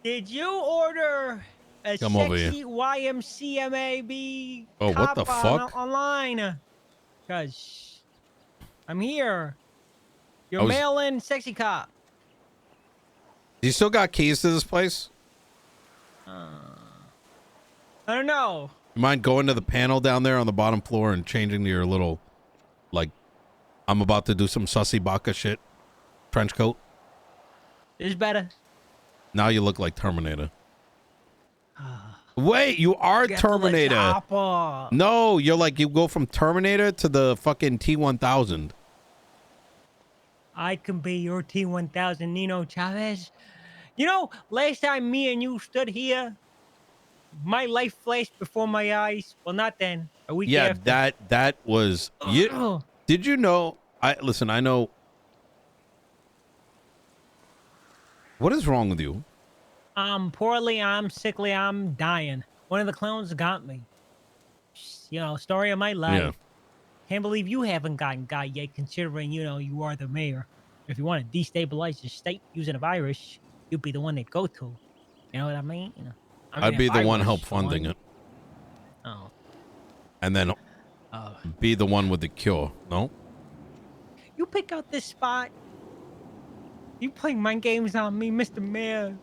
Did you order a Come over here. sexy YMCMAB Oh, what the cop fuck? online? Cause I'm here. Your I was. mail-in sexy cop. You still got keys to this place? I don't know. You mind going to the panel down there on the bottom floor and changing to your little, like, I'm about to do some sussy baka shit trench coat? Is better. Now you look like Terminator. Wait, you are Terminator. No, you're like, you go from Terminator to the fucking T-1000. I can be your T-1000 Nino Chavez. You know, last time me and you stood here, my life flashed before my eyes. Well, not then. A week Yeah, after. that was you. Did you know? Listen. I know. What is wrong with you? I'm poorly. I'm sickly. I'm dying. One of the clowns got me. You know, story of my life. Yeah. Can't believe you haven't gotten got yet, considering, you know, you are the mayor. If you want to destabilize the state using a virus, you'd be the one they'd go to. You know what I mean? You know, I'd be the one help funding it. Oh. And then be the one with the cure. No? You pick out this spot. You playing mind games on me, Mr. Mayor.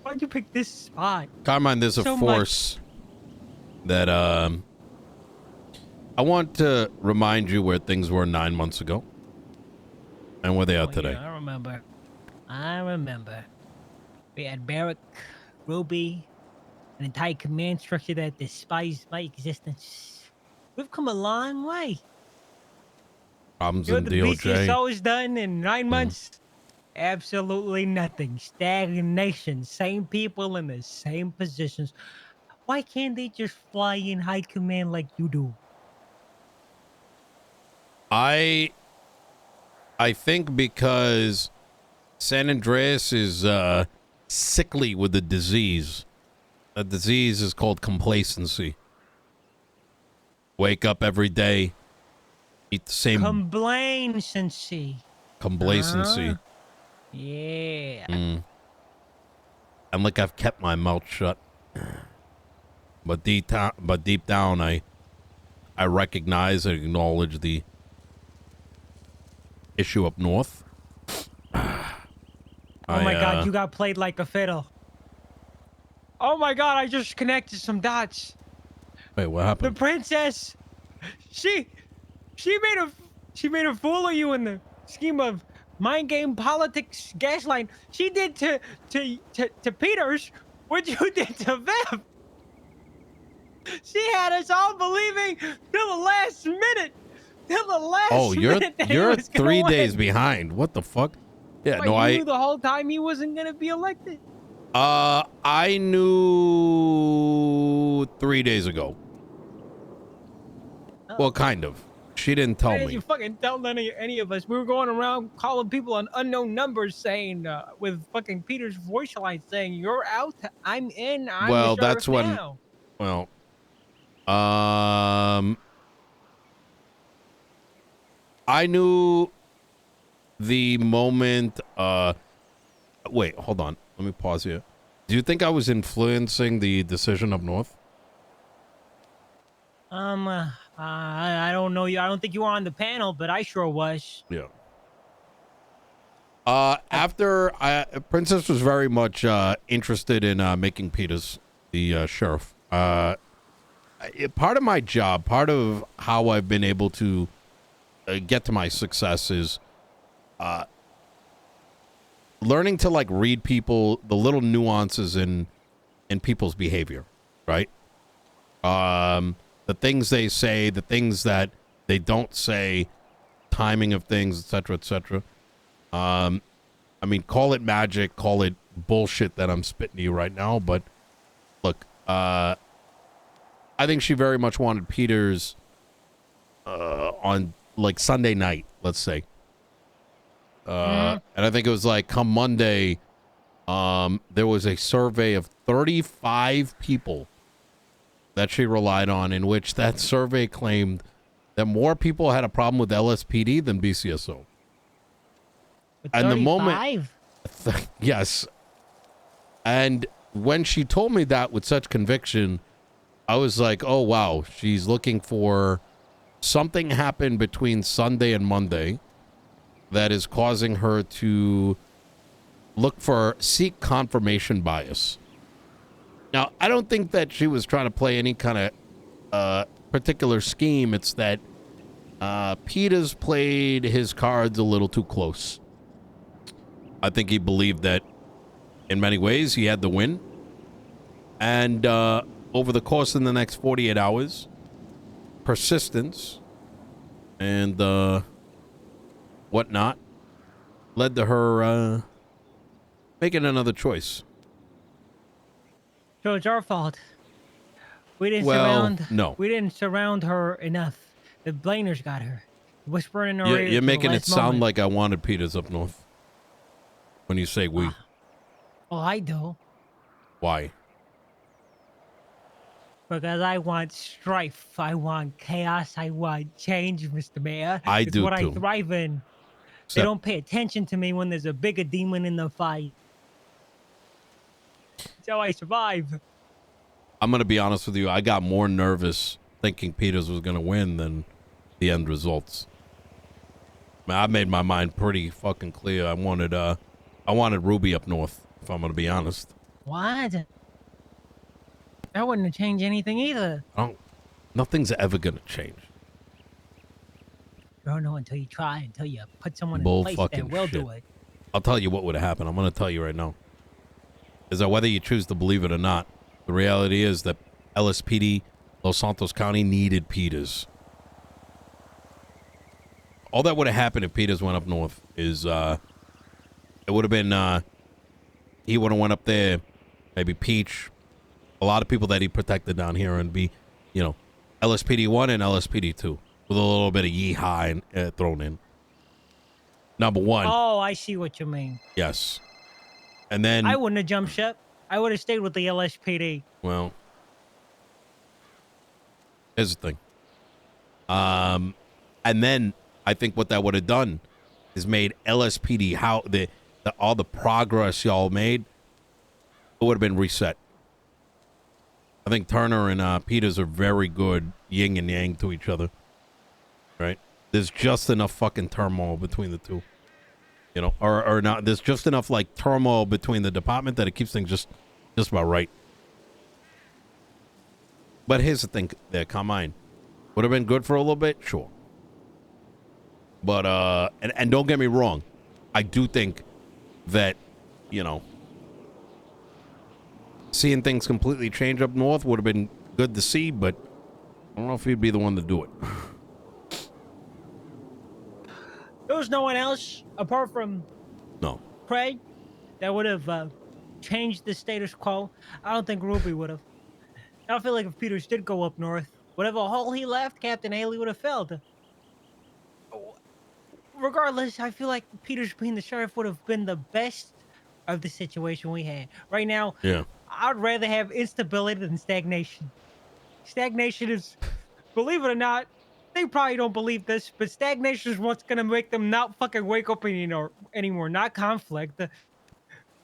Why'd you pick this spot? Carmine, there's a force that I want to remind you where things were 9 months ago and where they are today. Yeah, I remember. We had Barrack, Ruby, an entire command structure that despised my existence. We've come a long way. Problems You know in what the DOJ. BCSO has done in 9 months? Absolutely nothing. Stagnation. Same people in the same positions. Why can't they just fly in high command like you do? I think because San Andreas is sickly with a disease. That disease is called complacency. Wake up every day, eat the same Complacency. complacency. Yeah. And like I've kept my mouth shut. But deep down, I recognize and acknowledge the issue up north. Oh my God, you got played like a fiddle. Oh my God, I just connected some dots. Wait, what happened? The princess, she made a fool of you in the scheme of mind game politics gaslight. She did to Peters what you did to Viv. She had us all believing till the last minute. Till the last minute. You're 3 days behind. What the fuck? Yeah, Wait, no, you knew the whole time he wasn't gonna be elected. I knew 3 days ago. Oh. Well, kind of. She didn't tell me. You fucking tell any of us. We were going around calling people on unknown numbers, saying with fucking Peter's voice line saying, "You're out, I'm in." Well, that's when. Now. Well, I knew the moment. Wait, hold on. Let me pause here. Do you think I was influencing the decision up north? I don't know you. I don't think you were on the panel, but I sure was. Yeah. After Princess was very much interested in making Peters the sheriff. Part of my job, part of how I've been able to get to my success is learning to like read people, the little nuances in people's behavior, right? The things they say, the things that they don't say, timing of things, etc., etc. I mean, call it magic, call it bullshit that I'm spitting to you right now, but look, I think she very much wanted Peters on like Sunday night, let's say. And I think it was like come Monday, there was a survey of 35 people that she relied on, in which that survey claimed that more people had a problem with LSPD than BCSO. And the moment, yes, And when she told me that with such conviction, I was like, oh, wow, she's looking for something happened between Sunday and Monday that is causing her to seek confirmation bias. Now, I don't think that she was trying to play any kind of particular scheme. It's that Peters played his cards a little too close. I think he believed that in many ways he had the win. And over the course of the next 48 hours, persistence and whatnot led to her making another choice. So it's our fault. We didn't We didn't surround her enough. The Blaners got her. Whispering in her ear. You're making it sound like I wanted Peters up north. When you say we. Well, I do. Why? Because I want strife. I want chaos. I want change, Mr. Mayor. I do, what too. I thrive in. They don't pay attention to me when there's a bigger demon in the fight. That's how I survive. I'm going to be honest with you. I got more nervous thinking Peters was going to win than the end results. I made my mind pretty fucking clear. I wanted Ruby up north, if I'm going to be honest. What? That wouldn't have changed anything either. Nothing's ever going to change. You don't know until you try, until you put someone Bull in place fucking that will shit. do it. I'll tell you what would have happened. I'm going to tell you right now. Is that whether you choose to believe it or not, the reality is that LSPD, Los Santos County, needed Peters. All that would have happened if Peters went up north is it would have been he would have went up there, maybe Peach, a lot of people that he protected down here, and be, LSPD 1 and LSPD 2 with a little bit of yeehaw thrown in. Number one. Oh, I see what you mean. Yes. And then I wouldn't have jumped ship. I would have stayed with the LSPD. Well, here's the thing. And then I think what that would have done is made LSPD all the progress y'all made, it would have been reset. I think Turner and Peters are very good yin and yang to each other. Right? There's just enough fucking turmoil between the two. Or not. There's just enough turmoil between the department that it keeps things just about right. But here's the thing there, Carmine. Would have been good for a little bit, sure. But and don't get me wrong, I do think that, seeing things completely change up north would have been good to see, but I don't know if he'd be the one to do it. There was no one else apart from Craig that would have changed the status quo. I don't think Ruby would have. I feel like if Peters did go up north, whatever hole he left, Captain Haley would have filled. Regardless, I feel like Peters being the sheriff would have been the best of the situation we had. Right now, I'd rather have instability than stagnation. Stagnation is, believe it or not, they probably don't believe this, but stagnation is what's going to make them not fucking wake up anymore, not conflict. The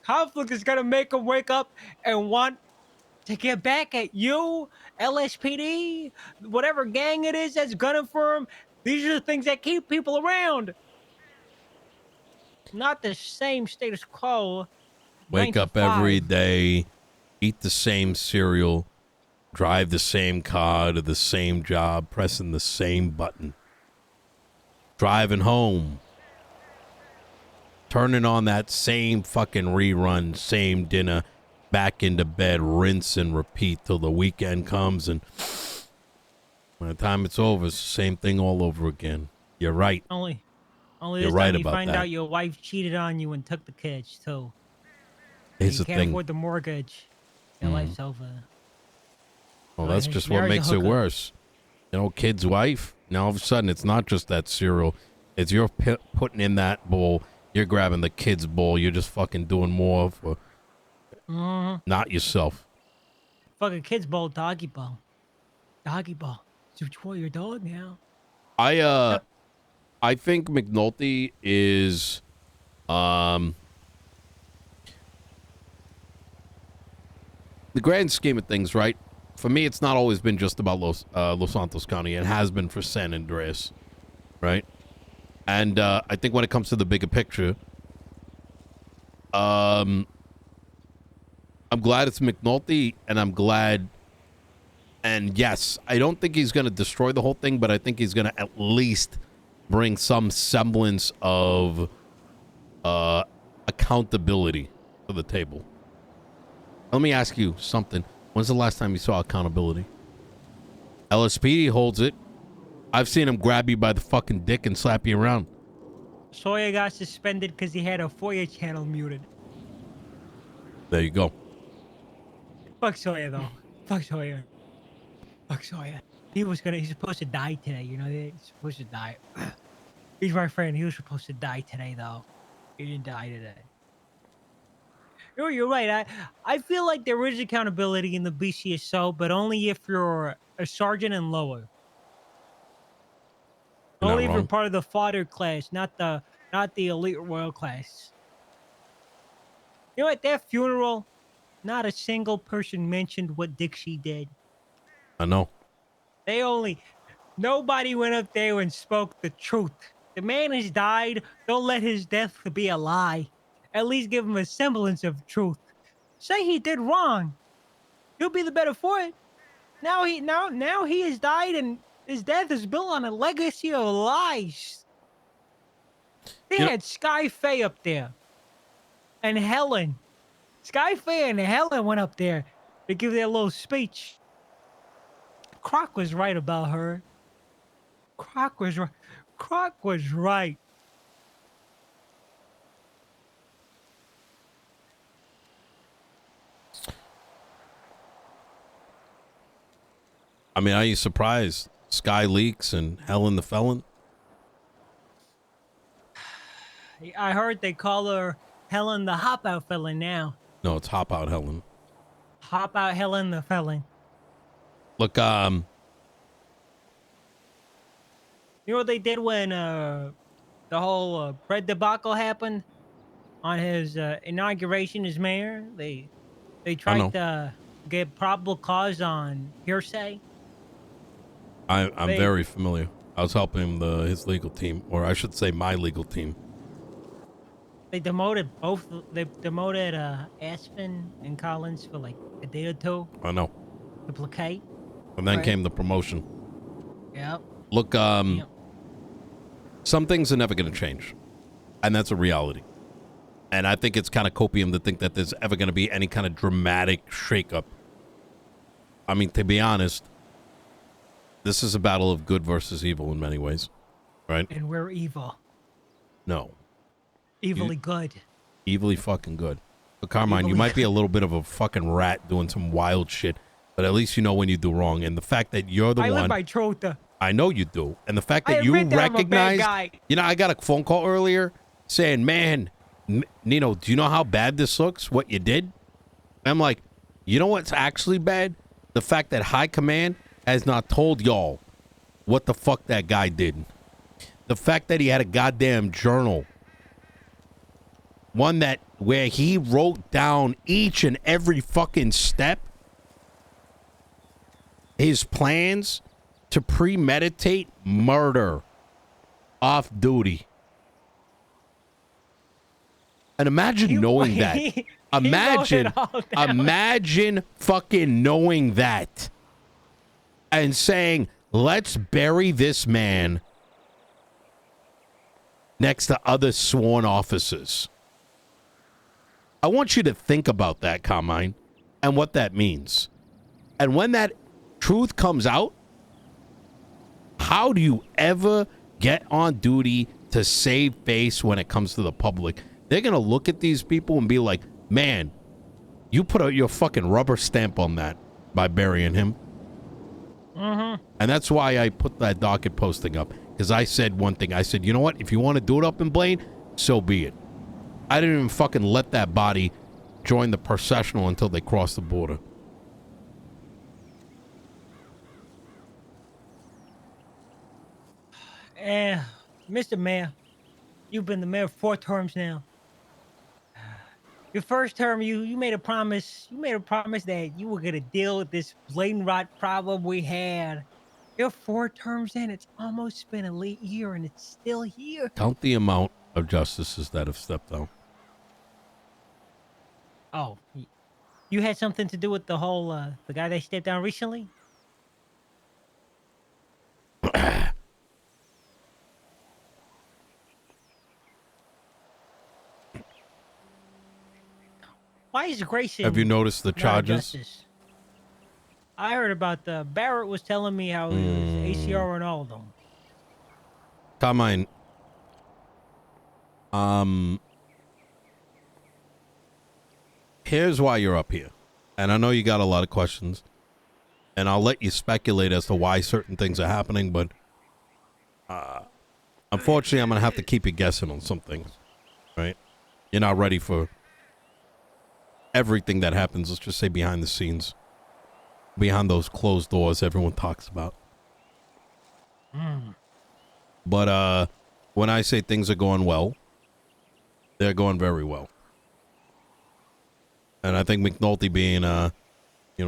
conflict is going to make them wake up and want to get back at you, LSPD, whatever gang it is that's gunning for them. These are the things that keep people around. Not the same status quo. Wake up every day, eat the same cereal, drive the same car to the same job, pressing the same button. Driving home. Turning on that same fucking rerun, same dinner, back into bed, rinse and repeat till the weekend comes, and by the time it's over, it's the same thing all over again. You're right. Only You're this right time you about find that. out your wife cheated on you and took the kids too. Here's you the can't thing. afford the mortgage. Your life's over. Well, that's just what makes it worse. Kid's wife. Now all of a sudden, it's not just that cereal. It's you're putting in that bowl. You're grabbing the kid's bowl. You're just fucking doing more for not yourself. Fucking kid's bowl, doggy bowl. Doggy bowl. So you want your dog now? I think McNulty is the grand scheme of things, right? For me, it's not always been just about Los Santos County. It has been for San Andreas, right? And I think when it comes to the bigger picture, I'm glad it's McNulty, and I'm glad. And yes, I don't think he's going to destroy the whole thing, but I think he's going to at least bring some semblance of accountability to the table. Let me ask you something. When's the last time you saw accountability? LSPD holds it. I've seen him grab you by the fucking dick and slap you around. Sawyer got suspended because he had a FOIA channel muted. There you go. Fuck Sawyer, though. Fuck Sawyer. Fuck Sawyer. He's supposed to die today, you know? He's supposed to die. He's my friend. He was supposed to die today, though. He didn't die today. You're right. I feel like there is accountability in the BCSO, but only if you're a sergeant and lower. You're Only not if you're wrong. part of the fodder class, not the elite royal class. You know, at that funeral, not a single person mentioned what Dixie did. I know. Nobody went up there and spoke the truth. The man has died. Don't let his death be a lie. At least give him a semblance of truth. Say he did wrong. He'll be the better for it. Now he has died, and his death is built on a legacy of lies. They had Sky Faye up there. And Helen. Sky Faye and Helen went up there to give their little speech. Croc was right about her. Croc was right. Croc was right. I mean, are you surprised? Sky Leaks and Helen the Felon? I heard they call her Helen the Hop Out Felon now. No, it's Hop Out Helen. Hop Out Helen the Felon. Look, You know what they did when the whole bread debacle happened on his inauguration as mayor? They tried to get probable cause on hearsay. I'm very familiar. I was helping his legal team, or I should say my legal team. They demoted both. They demoted Aspen and Collins for like a day or two. I know. To placate. And then came the promotion. Yep. Look, some things are never going to change. And that's a reality. And I think it's kind of copium to think that there's ever going to be any kind of dramatic shakeup. I mean, to be honest, this is a battle of good versus evil in many ways, right? And we're evil. No. Evilly good. Evilly fucking good. But Carmine, you might be a little bit of a fucking rat doing some wild shit, but at least you know when you do wrong. And the fact that you're the one... I live by truth. I know you do. And the fact that you recognize... You know, I got a phone call earlier saying, man, Nino, do you know how bad this looks, what you did? And I'm like, you know what's actually bad? The fact that High Command has not told y'all what the fuck that guy did. The fact that he had a goddamn journal. One where he wrote down each and every fucking step. His plans to premeditate murder off duty. And imagine knowing that. Imagine fucking knowing that. And saying, let's bury this man next to other sworn officers. I want you to think about that, Carmine, and what that means. And when that truth comes out, how do you ever get on duty to save face when it comes to the public? They're going to look at these people and be like, man, you put out your fucking rubber stamp on that by burying him. Mm-hmm. And that's why I put that docket posting up. Because I said one thing. I said, you know what? If you want to do it up in Blaine, so be it. I didn't even fucking let that body join the processional until they crossed the border. Mr. Mayor, you've been the mayor 4 terms now. Your first term, you made a promise. You made a promise that you were gonna deal with this blatant rot problem we had. You're 4 terms in. It's almost been a late year, and it's still here. Count the amount of justices that have stepped down. Oh, you had something to do with the whole the guy that stepped down recently? Why is Grayson? Have you noticed the not a charges? justice? I heard about the Barrett was telling me how he was ACR and all of them. Carmine, here's why you're up here. And I know you got a lot of questions. And I'll let you speculate as to why certain things are happening, but unfortunately, I'm going to have to keep you guessing on some things, right? You're not ready for everything that happens, let's just say behind the scenes, behind those closed doors everyone talks about. But when I say things are going well, they're going very well. And I think McNulty being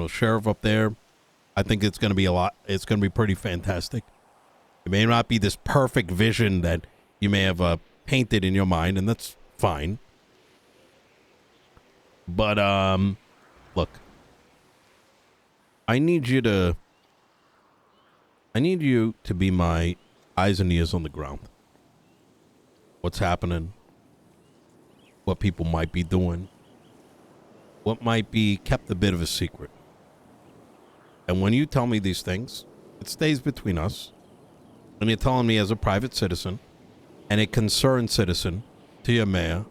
sheriff up there, I think it's going to be it's going to be pretty fantastic. It may not be this perfect vision that you may have painted in your mind, and that's fine. But, look, I need you to be my eyes and ears on the ground. What's happening? What people might be doing? What might be kept a bit of a secret? And when you tell me these things, it stays between us. And you're telling me as a private citizen and a concerned citizen to your mayor.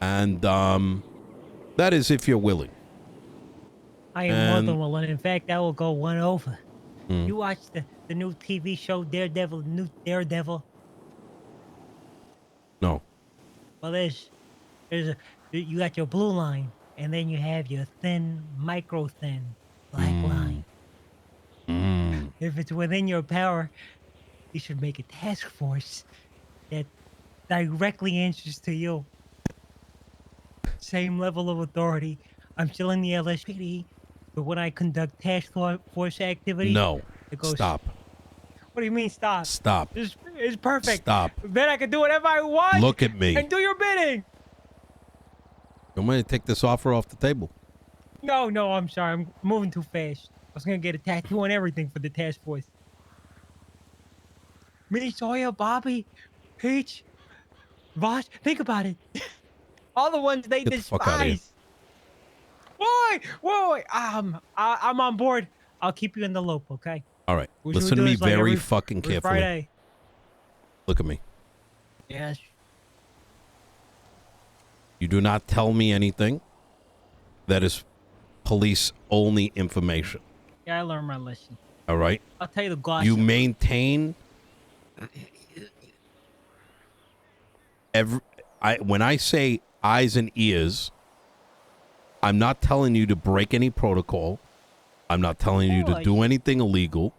And that is if you're willing. I am more than willing. In fact, I will go one over. You watched the new TV show Daredevil, new Daredevil? No. Well, you got your blue line, and then you have your thin, micro thin black line. If it's within your power, you should make a task force that directly answers to you. Same level of authority. I'm still in the LSPD, but when I conduct task force activity, No. it goes. Stop. What do you mean stop? Stop. It's perfect. Stop. Then I can do whatever I want. Look at me. And do your bidding. I'm going to take this offer off the table. No, I'm sorry. I'm moving too fast. I was going to get a tattoo and everything for the task force. Me, Sawyer, Bobby, Peach, Vosh. Think about it. All the ones they Get the fuck outta here. despise. Wait. I'm on board. I'll keep you in the loop, okay? All right. What should we Listen to do? me It's like very every fucking carefully. Friday. Look at me. Yes. You do not tell me anything that is police-only information. Yeah, I learned my lesson. All right? I'll tell you the gossip. You maintain when I say eyes and ears, I'm not telling you to break any protocol. I'm not telling you to do anything illegal.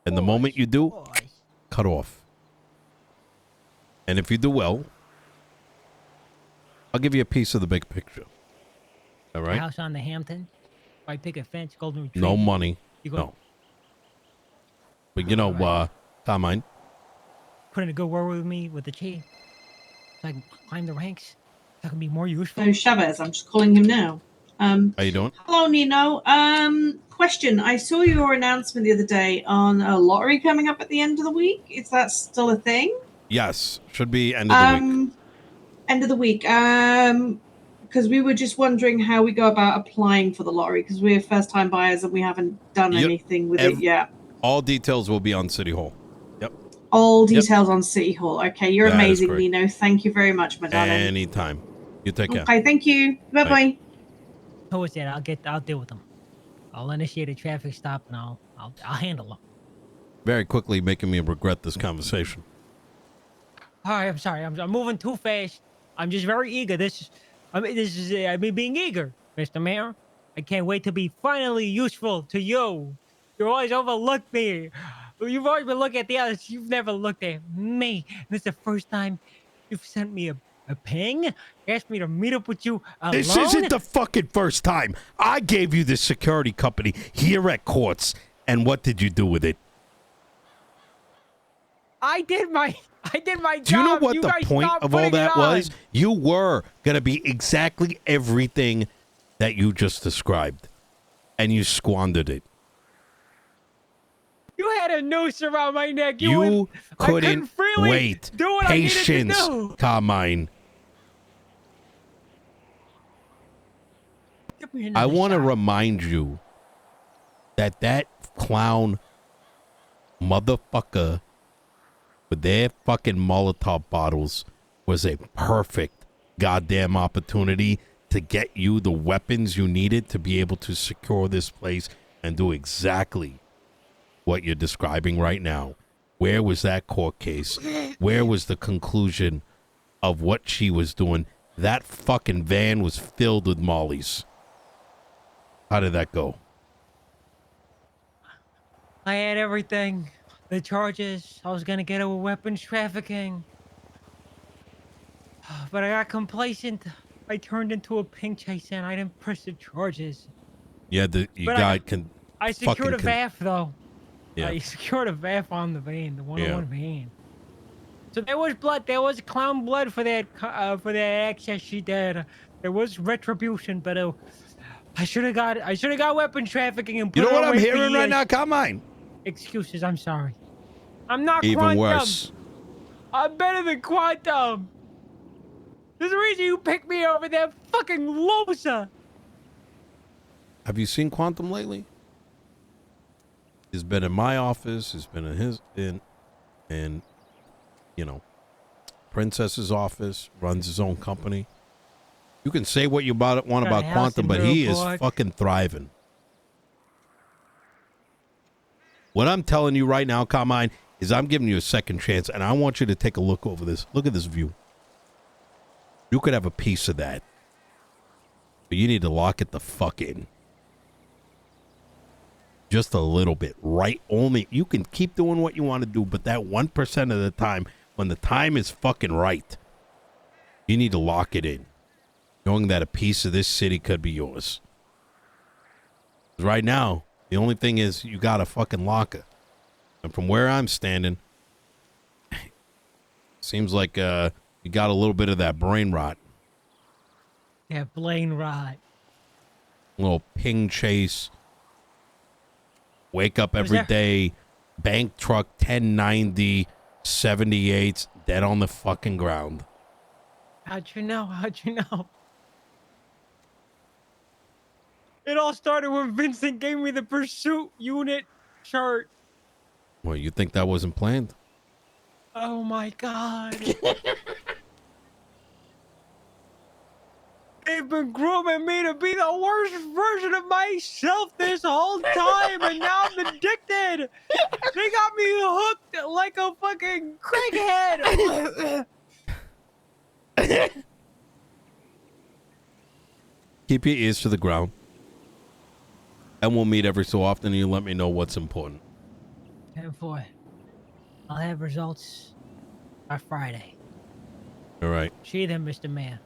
And the moment you do, cut off. And if you do well, I'll give you a piece of the big picture. All right? House on the Hampton. White picket fence, golden retriever. No money. You No. But you know, Carmine. Put in a good word with me with the chief, so I can climb the ranks. That can be more useful. So Chavez, I'm just calling him now. How you doing? Hello, Nino. Question. I saw your announcement the other day on a lottery coming up at the end of the week. Is that still a thing? Yes. Should be end of the week. End of the week. Because we were just wondering how we go about applying for the lottery, because we're first-time buyers and we haven't done anything with it yet. All details will be on City Hall. Yep. All details on City Hall. Okay, you're That is amazing, correct. Nino. Thank you very much, my darling. Anytime. You take care. Okay, thank you. Bye-bye. Who is that? I'll deal with them. I'll initiate a traffic stop and I'll handle them. Very quickly making me regret this conversation. All right, I'm sorry. I'm moving too fast. I'm just very eager. This is me being eager, Mr. Mayor. I can't wait to be finally useful to you. You always overlooked me. You've always been looking at the others. You've never looked at me. This is the first time you've sent me a a ping, asked me to meet up with you alone. This isn't the fucking first time. I gave you this security company here at Courts, and what did you do with it? I did my job. Do you know what the guys point stopped of all putting it that on. was? You were going to be exactly everything that you just described, and you squandered it. You had a noose around my neck. You I couldn't freely wait. do what Patience, I needed to do. Carmine. Give me I another want to shot. remind you that that clown motherfucker with their fucking Molotov bottles was a perfect goddamn opportunity to get you the weapons you needed to be able to secure this place and do exactly what you're describing right now. Where was that court case? Where was the conclusion of what she was doing? That fucking van was filled with mollies. How did that go? I had everything. The charges. I was gonna get her with weapons trafficking. But I got complacent. I turned into a pink chase and I didn't press the charges. Yeah, I secured a fucking VAF though. Yeah. I secured a VAF on the van, the 101 Yeah. van. So there was blood. There was clown blood for that access she did. There was retribution, but I should have got weapon trafficking and put You know it what on I'm my hearing right years. now, Carmine? Excuses. I'm sorry. I'm not Even Quantum. worse. I'm better than Quantum. There's a reason you picked me over that fucking loser. Have you seen Quantum lately? He's been in my office. He's been in Princess's office. Runs his own company. You can say what you want Got a about house Quantum, in but he is Middleport. fucking thriving. What I'm telling you right now, Carmine, is I'm giving you a second chance, and I want you to take a look over this. Look at this view. You could have a piece of that, but you need to lock it the fuck in. Just a little bit, right? Only you can keep doing what you want to do, but that 1% of the time, when the time is fucking right, you need to lock it in, knowing that a piece of this city could be yours. Right now, the only thing is you got a fucking locker, and from where I'm standing, seems like you got a little bit of that brain rot. Yeah, Blaine Rod. Little ping chase. Wake up every day. Bank truck 1090 78s dead on the fucking ground. How'd you know? How'd you know? It all started when Vincent gave me the pursuit unit shirt. Well, you think that wasn't planned? Oh my god. They've been grooming me to be the worst version of myself this whole time, and now I'm addicted. They got me hooked like a fucking crackhead. Keep your ears to the ground. And we'll meet every so often, and you let me know what's important. 10-4. I'll have results by Friday. All right. See you then, Mr. Man.